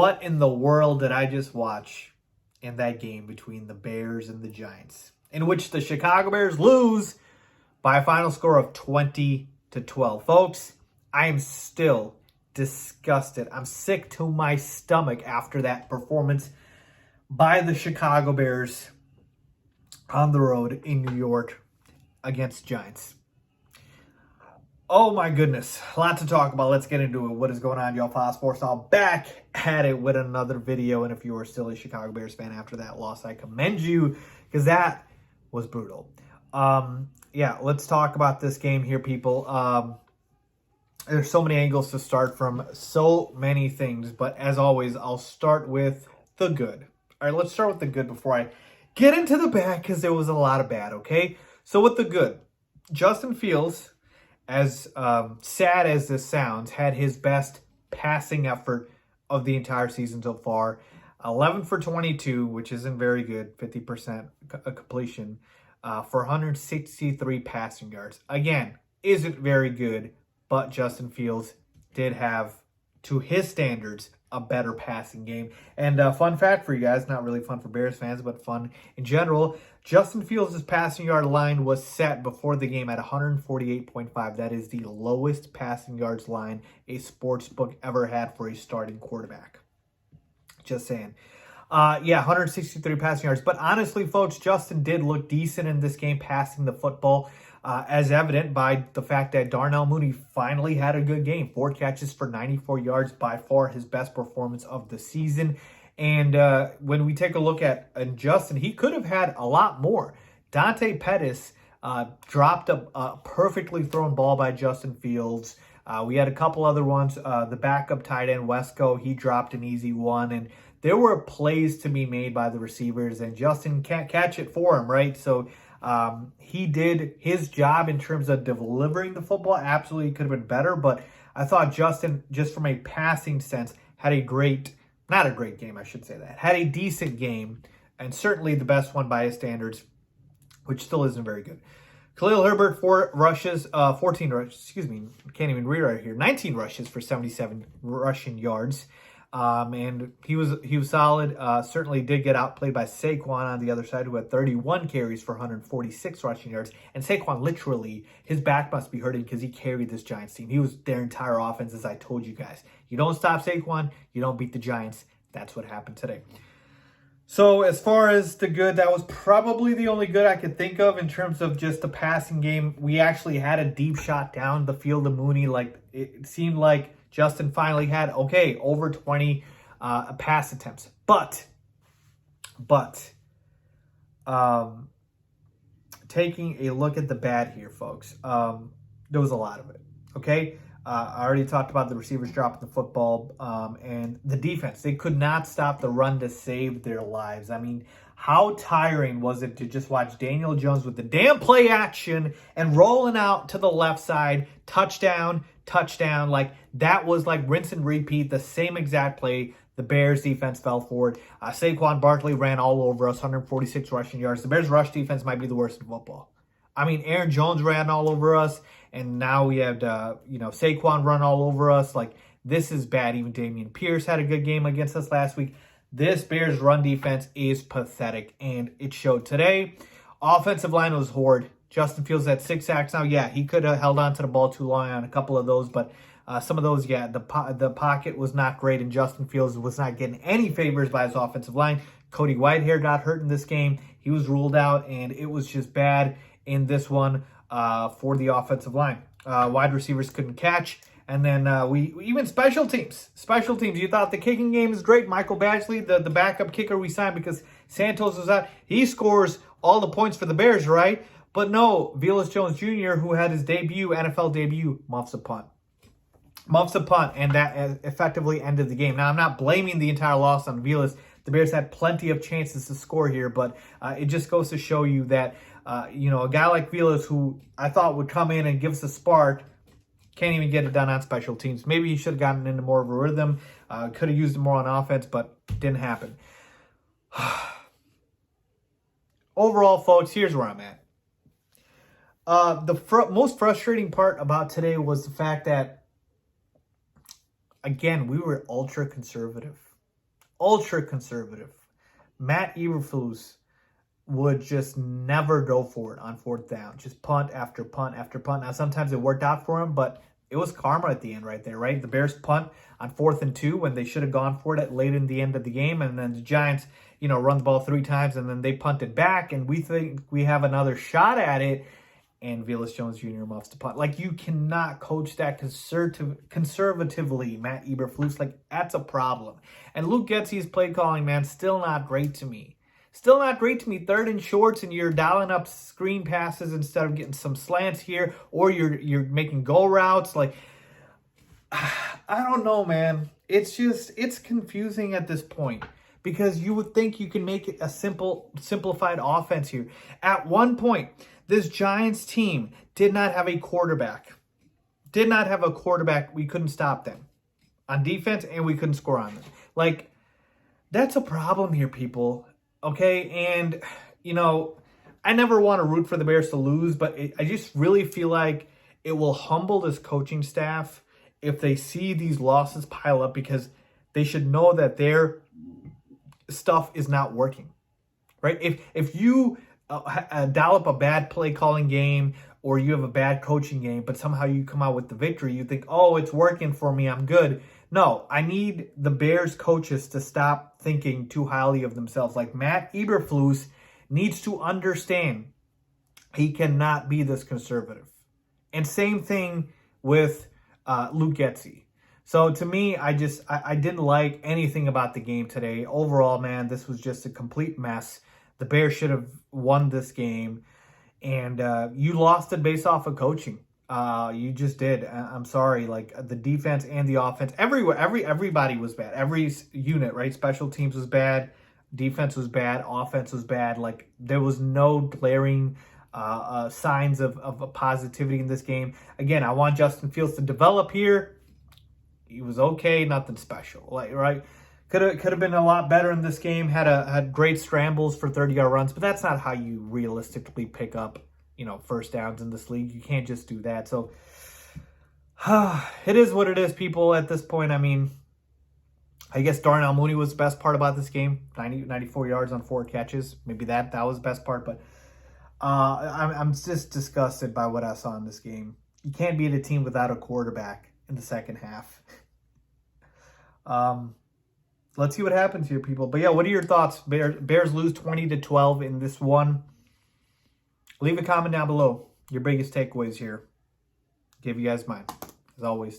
what in the world did I just watch in that game between the Bears and the Giants, in which the Chicago Bears lose by a final score of 20-12. Folks, I am still disgusted. I'm sick to my stomach after that performance by the Chicago Bears on the road in New York against Giants. Oh my goodness, a lot to talk about. Let's get into it. What is going on, y'all? Faiz Sports all back at it with another video. And if you are still a Chicago Bears fan after that loss, I commend you because that was brutal. Yeah, let's talk about this game here, people. There's so many angles to start from, so many things. But as always, I'll start with the good. All right, let's start with the good before I get into the bad because there was a lot of bad, okay? So with the good, Justin Fields, as sad as this sounds, had his best passing effort of the entire season so far. 11 for 22, which isn't very good, 50% completion, for 163 passing yards. Again, isn't very good, but Justin Fields did have, to his standards, a better passing game. And fun fact for you guys, not really fun for Bears fans, but fun in general, Justin Fields' passing yard line was set before the game at 148.5. That is the lowest passing yards line a sports book ever had for a starting quarterback. Just saying. Yeah, 163 passing yards. But honestly, folks, Justin did look decent in this game passing the football, as evident by the fact that Darnell Mooney finally had a good game. 4 catches for 94 yards, by far his best performance of the season. And when we take a look at Justin, he could have had a lot more. Dante Pettis dropped a perfectly thrown ball by Justin Fields. We had a couple other ones. The backup tight end, Wesco, he dropped an easy one. And there were plays to be made by the receivers, and Justin can't catch it for him, right? So he did his job in terms of delivering the football. Absolutely could have been better, but I thought Justin, just from a passing sense, had a great, not a great game, I should say that, had a decent game, and certainly the best one by his standards, which still isn't very good. Khalil Herbert, 14 rushes, can't even read right here, 19 rushes for 77 rushing yards. And he was solid. Certainly did get outplayed by Saquon on the other side, who had 31 carries for 146 rushing yards. And Saquon, literally, his back must be hurting because he carried this Giants team. He was their entire offense, as I told you guys. You don't stop Saquon, you don't beat the Giants. That's what happened today. So as far as the good, that was probably the only good I could think of in terms of just the passing game. We actually had a deep shot down the field of Mooney. Like, it seemed like Justin finally had, okay, over 20 pass attempts. But, taking a look at the bad here, folks, there was a lot of it, okay? I already talked about the receivers dropping the football, and the defense. They could not stop the run to save their lives. I mean, how tiring was it to just watch Daniel Jones with the damn play action and rolling out to the left side, touchdown, like that was like rinse and repeat, the same exact play. The Bears defense fell for it. Saquon Barkley ran all over us, 146 rushing yards. The Bears rush defense might be the worst in football. I mean, Aaron Jones ran all over us, and now we have, Saquon run all over us. Like, this is bad. Even Dameon Pierce had a good game against us last week. This Bears run defense is pathetic, and it showed today. Offensive line was horrid. Justin Fields had 6 sacks now. Yeah, he could have held on to the ball too long on a couple of those, but some of those, yeah, the pocket was not great, and Justin Fields was not getting any favors by his offensive line. Cody Whitehair got hurt in this game. He was ruled out, and it was just bad in this one for the offensive line. Wide receivers couldn't catch. And then we even special teams. You thought the kicking game is great. Michael Badgley, the backup kicker we signed because Santos was out. He scores all the points for the Bears, right? But no, Velus Jones Jr., who had his NFL debut, muffs a punt. And that effectively ended the game. Now, I'm not blaming the entire loss on Velus. The Bears had plenty of chances to score here, but it just goes to show you that, a guy like Velus, who I thought would come in and give us a spark, can't even get it done on special teams. Maybe he should have gotten into more of a rhythm. Could have used it more on offense, but didn't happen. Overall, folks, here's where I'm at. The most frustrating part about today was the fact that, again, we were ultra conservative. ultra conservative. Matt Eberflus would just never go for it on fourth down. Just punt after punt after punt. Now, sometimes it worked out for him, but it was karma at the end right there, right? The Bears punt on 4th and 2 when they should have gone for it late in the end of the game. And then the Giants, run the ball 3 times, and then they punted back, and we think we have another shot at it. And Velus Jones Jr. muffs to punt. Like, you cannot coach that conservatively, Matt Eberflus. Like, that's a problem. And Luke Getsy's play calling, man, still not great to me. Still not great to me. 3rd and shorts, and you're dialing up screen passes instead of getting some slants here, or you're making go routes. Like, I don't know, man. It's confusing at this point, because you would think you can make it a simplified offense here. At one point, this Giants team did not have a quarterback. Did not have a quarterback. We couldn't stop them on defense, and we couldn't score on them. Like, that's a problem here, people. Okay, and, I never want to root for the Bears to lose, but I just really feel like it will humble this coaching staff if they see these losses pile up, because they should know that their stuff is not working, right? If you dial up a bad play calling game, or you have a bad coaching game, but somehow you come out with the victory, you think, oh, it's working for me, I'm good. No, I need the Bears coaches to stop thinking too highly of themselves. Like, Matt Eberflus needs to understand he cannot be this conservative. And same thing with Luke Getsy. So to me, I didn't like anything about the game today. Overall, man, this was just a complete mess. The Bears should have won this game. And you lost it based off of coaching. You just did. I'm sorry. Like, the defense and the offense, everywhere, everybody was bad. Every unit, right? Special teams was bad. Defense was bad. Offense was bad. Like, there was no glaring signs of positivity in this game. Again, I want Justin Fields to develop here. He was okay, nothing special. Like, right? Could have been a lot better in this game. Had great scrambles for 30-yard runs, but that's not how you realistically pick up, first downs in this league. You can't just do that. So it is what it is, people, at this point. I mean, I guess Darnell Mooney was the best part about this game. 94 yards on 4 catches. Maybe that was the best part, but I'm just disgusted by what I saw in this game. You can't beat a team without a quarterback in the second half. Let's see what happens here, people. But yeah, what are your thoughts? Bears lose 20-12 in this one. Leave a comment down below. Your biggest takeaways here. Give you guys mine, as always.